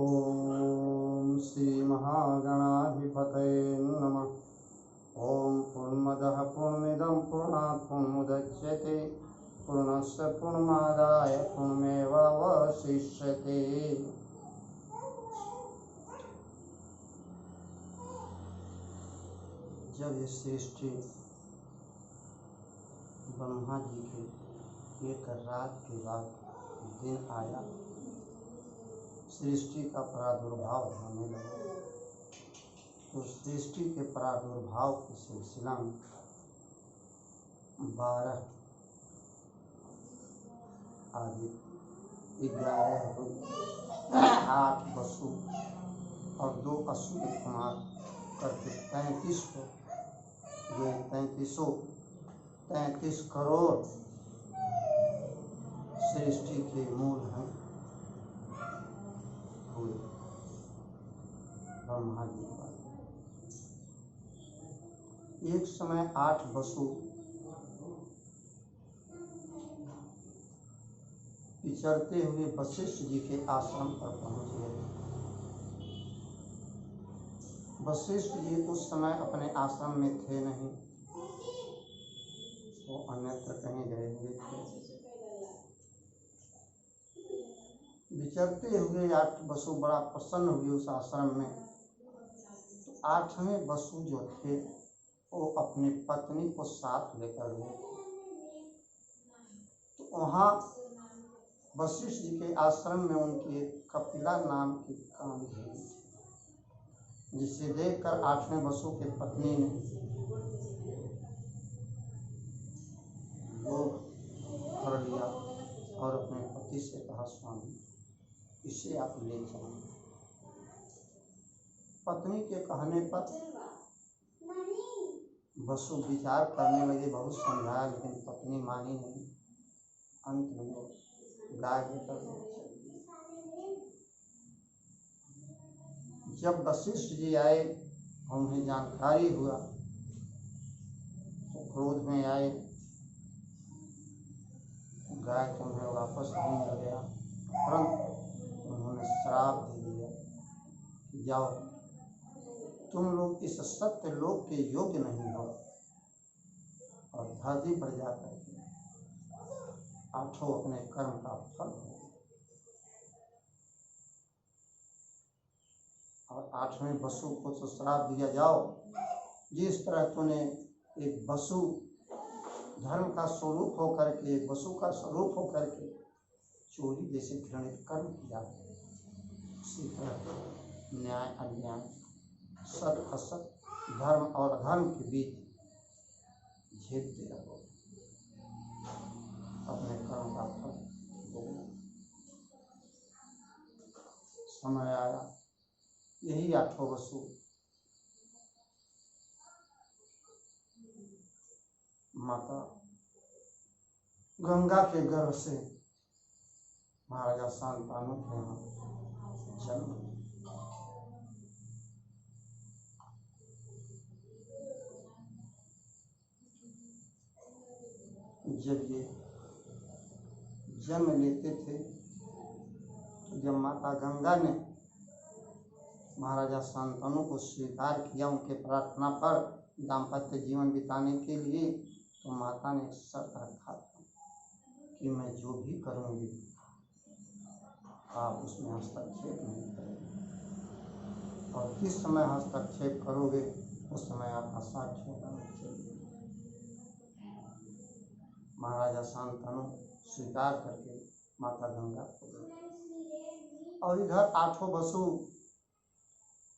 ओम श्री महागणाधिपतये नमः। ओम पूर्णमदः पूर्णमिदं पूर्णात् पूर्णमुदच्यते पूर्णस्य पूर्णमादाय पूर्णमेवावशिष्यते। जब ये सृष्टि ब्रह्मा जी के एक रात के बाद दिन आया, सृष्टि का प्रादुर्भाव होने लगा, तो सृष्टि के प्रादुर्भाव के सिलसिला में 12 आदि 11 8 वसु और 2 अश्विनी कुमार करके 33 को, जो 33 करोड़ सृष्टि के मूल हैं हुए ब्रह्मा जी का। एक समय 8 वसु विचरते हुए वशिष्ठ जी के आश्रम पर पहुंच गए। वशिष्ठ जी उस समय अपने आश्रम में थे नहीं, वो अन्यत्र कहीं गए हुए थे। विचरते हुए 8 वसु बड़ा प्रसन्न हुए उस आश्रम में। तो 8वें वसु जो थे वो अपनी पत्नी को साथ लेकर गए। तो वहाँ वशिष्ठ जी के आश्रम में उनकी कपिला नाम की कामी थी, जिसे देखकर 8वें वसु की पत्नी ने वो कर लिया और अपने पति से कहा, स्वामी इसे आप ले जाओ। पत्नी के कहने पर वसु विचार करने लगे, बहुत समझाया, लेकिन पत्नी मानी नहीं। अंत में गाय लेकर जब वशिष्ठ जी आए, उन्हें जानकारी हुआ तो क्रोध में आए, गाय को उन्हें वापस नहीं मिल गया। परंतु उन्होंने श्राप दे दिया, जाओ तुम लोग इस सत्य लोक के योग्य नहीं हो, और धरती पर जाकर के 8 अपने कर्म का फल हो। और 8वें वसु को तो श्राप दिया, जाओ जिस तरह तूने एक वसु धर्म का स्वरूप होकर के, एक वसु का स्वरूप होकर के चोरी जैसे घृणित कर्म किया, उसी तरह न्याय अन्याय, सत असत, धर्म और अधर्म के बीच झेलते रहो, अपने कर्म का फल भोगो। समय आया, यही 8 वसु माता गंगा के गर्भ से महाराजा शांतनु के यहाँ जन्म। जब ये जन्म लेते थे, तो जब माता गंगा ने महाराजा शांतनु को स्वीकार किया उनके प्रार्थना पर दाम्पत्य जीवन बिताने के लिए, तो माता ने एक शर्त रखा था कि मैं जो भी करूँगी आप उसमें हस्तक्षेप नहीं करेंगे, और किस समय हस्तक्षेप करोगे उस समय आपका साक्ष्य होना चाहिए। महाराजा शांतनु स्वीकार करके माता गंगा को गए। और इधर 8 वसु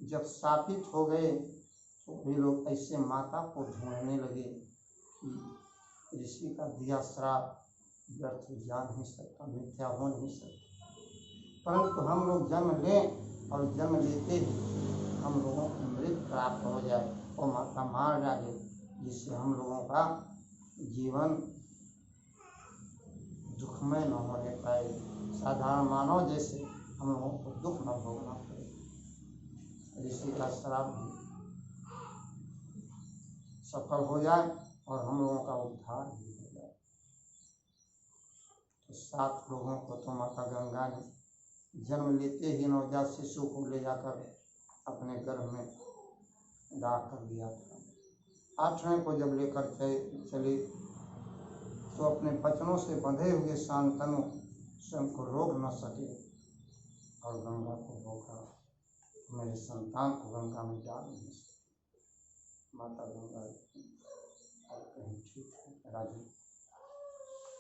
जब शापित हो गए, तो वे लोग ऐसे माता को ढूंढने लगे कि ऋषि का दिया श्राप व्यर्थ जा नहीं सकता, मिथ्या हो नहीं सकता, परंतु हम लोग जन्म लें और जन्म लेते ही हम लोगों को मृत्यु प्राप्त हो जाए और माता मार डाले, जिससे हम लोगों का जीवन दुखमय न होने पाए, साधारण मानव जैसे हम लोगों को दुख न भोगना पड़े। ऋषि का श्राप भी सफल हो जाए और हम लोगों का उद्धार भी हो जाए। तो 7 लोगों को तो माता गंगा ने जन्म लेते ही नवजात शिशु को ले जाकर अपने गर्भ में दाख कर दिया था। 8वें को जब लेकर चले तो अपने बचनों से बंधे हुए शांतनु स्वयं को रोक न सके और गंगा को रोका, मेरे संतान को गंगा में डाल नहीं सके। माता गंगा और कहीं ठीक है राजी,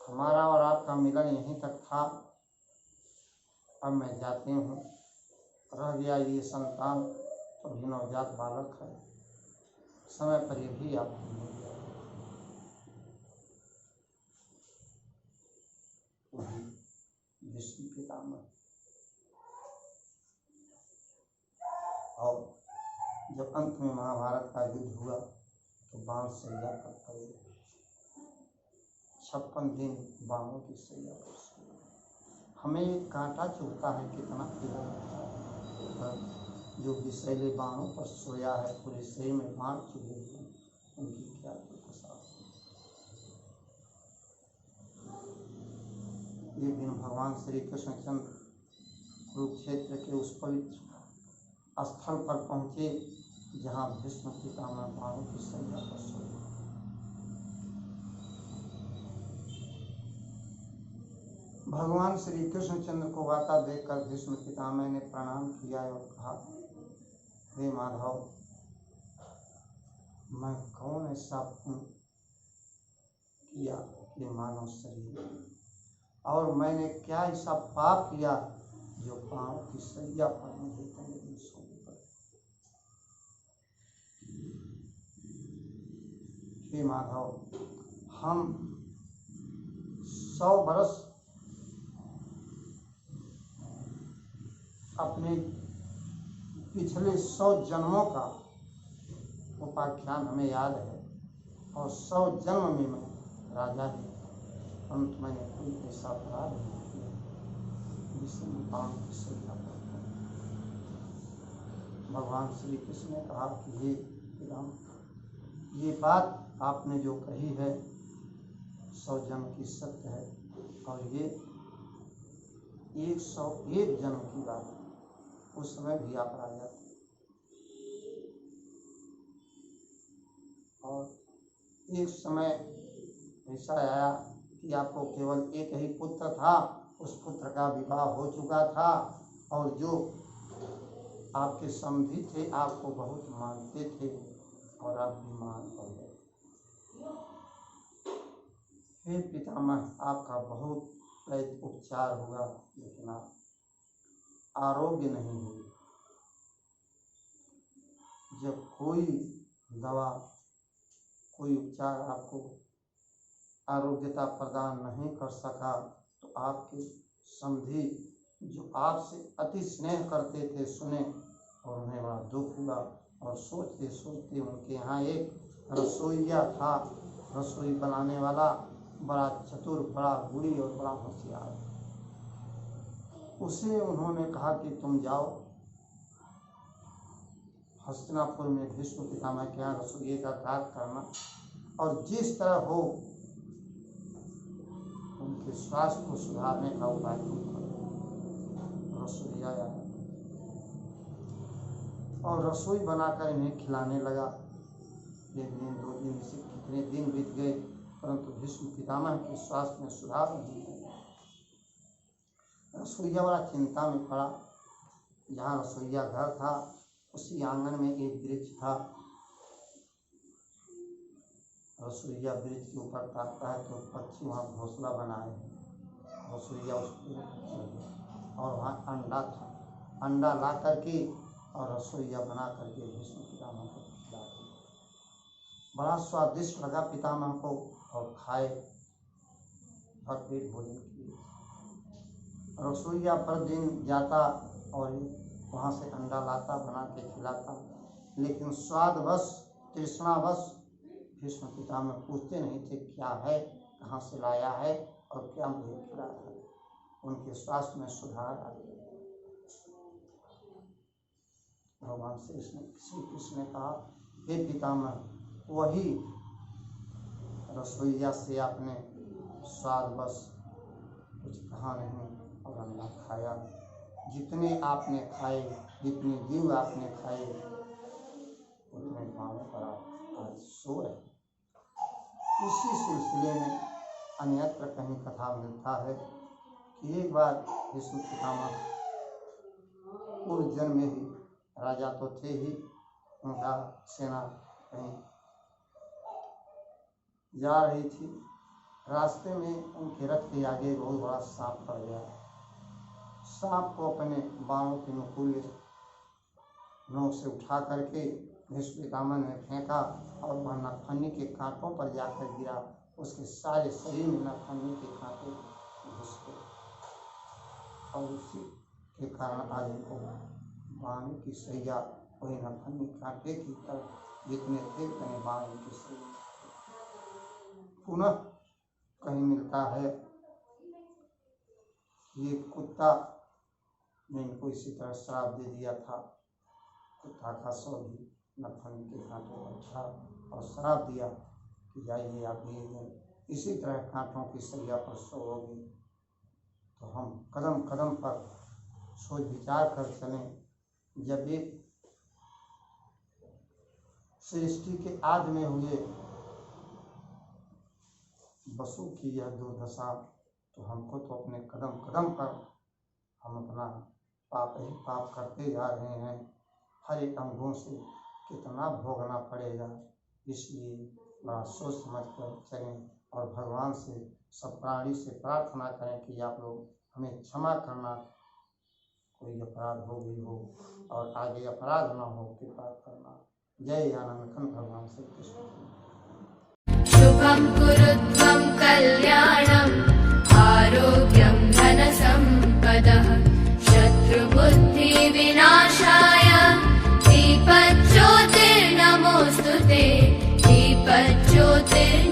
हमारा और आपका मिलन यहीं तक था, अब मैं जाती हूँ। रह गया ये संतान तो भी नवजात बालक है, समय पर ये भी आपको मिल गया। वही विष्णु पितामह। और जब अंत में महाभारत का युद्ध हुआ तो बाण सैया पर पड़े, 56 दिन बाणों की सैया पर सोए। हमें कांटा चुभता है, कितना पीड़ा लगता है। जो विषैले बाणों पर सोया है, पूरे शरीर में बाण चुभे हुए, उनकी क्या दुर्दशा। एक दिन भगवान श्री कृष्णचंद्र कुरुक्षेत्र के उस पवित्र स्थल पर पहुँचे जहाँ भीष्म पितामह बाणों की सैया पर सोए। भगवान श्री कृष्णचंद्र को वाता देखकर भीष्म पितामह ने प्रणाम किया और कहा, हे माधव, मैं कौन ऐसा पुण्य किया कि मानव शरीर, और मैंने क्या ऐसा पाप किया जो बाणों की सैया पर मुझे इतने दिन सोने पड़े। हे माधव, हम 100 वर्ष अपने पिछले 100 जन्मों का उपाख्यान हमें याद है, और 100 जन्म में मैं राजा ही, परंतु मैंने कोई ऐसा अपराध नहीं किया जिसमें बाण की सैया पर। भगवान श्री कृष्ण ने कहा कि हे राम, ये बात आपने जो कही है 100 जन्म की सत्य है, और ये 101 जन्म की बात है। उस समय भी आप राजा थे, और एक समय ऐसा आया कि आपको केवल एक ही पुत्र था, उस पुत्र का विवाह हो चुका था, और जो आपके समधी थे आपको बहुत मानते थे, और आप बीमार पड़ गए। हे पितामह, आपका बहुत वैद्य उपचार हुआ, लेकिन आप आरोग्य नहीं हुई। जब कोई दवा, कोई उपचार आपको आरोग्यता प्रदान नहीं कर सका, तो आपके समधी जो आपसे अति स्नेह करते थे सुने, और उन्हें बड़ा दुख हुआ, और सोचते सोचते उनके यहाँ एक रसोइया था, रसोई बनाने वाला, बड़ा चतुर, बड़ा गुणी और बड़ा होशियार। उसे उन्होंने कहा कि तुम जाओ हस्तिनापुर में भीष्म पितामह के यहाँ रसोइये का कार्य करना, और जिस तरह हो उनके स्वास्थ्य को सुधारने का उपाय तुम करो। रसोइया आया और रसोई बनाकर इन्हें खिलाने लगा। 1 दिन 2 दिन से कितने दिन बीत गए, परंतु भीष्म पितामह के स्वास्थ्य में सुधार नहीं हुआ। रसोइया बड़ा चिंता में पड़ा। जहाँ रसोइया घर था उसी आंगन में एक वृक्ष था। रसोइया वृक्ष के ऊपर ताकता है तो पक्षी वहाँ घोंसला बनाए हैं। रसोइया उस पर और वहाँ अंडा था, अंडा ला करके और रसोइया बना करके भीष्म पितामह को खिला दिया। बड़ा स्वादिष्ट लगा पितामह को, और खाए और पेट भोजन किए। रसोइया पर दिन जाता और वहाँ से अंडा लाता, बना के खिलाता, लेकिन स्वादवश, तृष्णावश भीष्म पितामह पूछते नहीं थे क्या है, कहाँ से लाया है और क्या मुझे खिलाया है। उनके स्वास्थ्य में सुधार आ गया। भगवान श्री कृष्ण ने कहा, हे पितामह, वही रसोइया से आपने स्वादवश कुछ कहा नहीं और अंडा खाया, जितने आपने खाए, जितने जीव आपने खाए, उतने पाँवों पर आप आज सो रहे। इसी सिलसिले में अन्यत्र कहीं कथा मिलता है कि एक बार यीशु पितामह पूर्व जन्म में ही राजा तो थे ही, उनका सेना कहीं जा रही थी। रास्ते में उनके रथ के आगे बहुत बड़ा सांप पड़ गया। सांप को अपने बाणों के नुकीले नोक से उठा करके यीशु पितामह ने फेंका और वह नफन्नी के कांटों पर जाकर गिरा। उसके सारे शरीर में नफन्नी के कांटे घुस गए और उसी के कारण आज उनको बाणी की सैया वही नफन्नी कांटे की तरफ जितने थे उतने बाणी की सैया। पुनः कहीं मिलता है ये कुत्ता ने इनको इसी तरह श्राप दे दिया था। कुत्ता का सौ भी नफन्नी के कांटों पर था और श्राप दिया कि जाइए आप ये इसी तरह कांटों की सैया पर सोओगे। तो हम कदम कदम पर सोच विचार कर चलें। जब एक सृष्टि के आदि में हुए बसु की यह दुर्दशा, तो हमको तो अपने कदम कदम पर हम अपना पाप ही पाप करते जा रहे हैं। हर एक अंगों से कितना भोगना पड़ेगा। इसलिए बड़ा सोच समझ कर चलें और भगवान से सब प्राणी से प्रार्थना करें कि आप लोग हमें क्षमा करना, कोई अपराध हो गई हो और आगे अपराध ना हो कृपा करना। जय आनंद खंड भगवान श्री कृष्ण। शुभं कुरुत्वं कल्याणं आरोग्यं धनसम्पदः शत्रुबुद्धि विनाशाय दीपज्योतिर्नमोऽस्तुते दीपज्योतिर्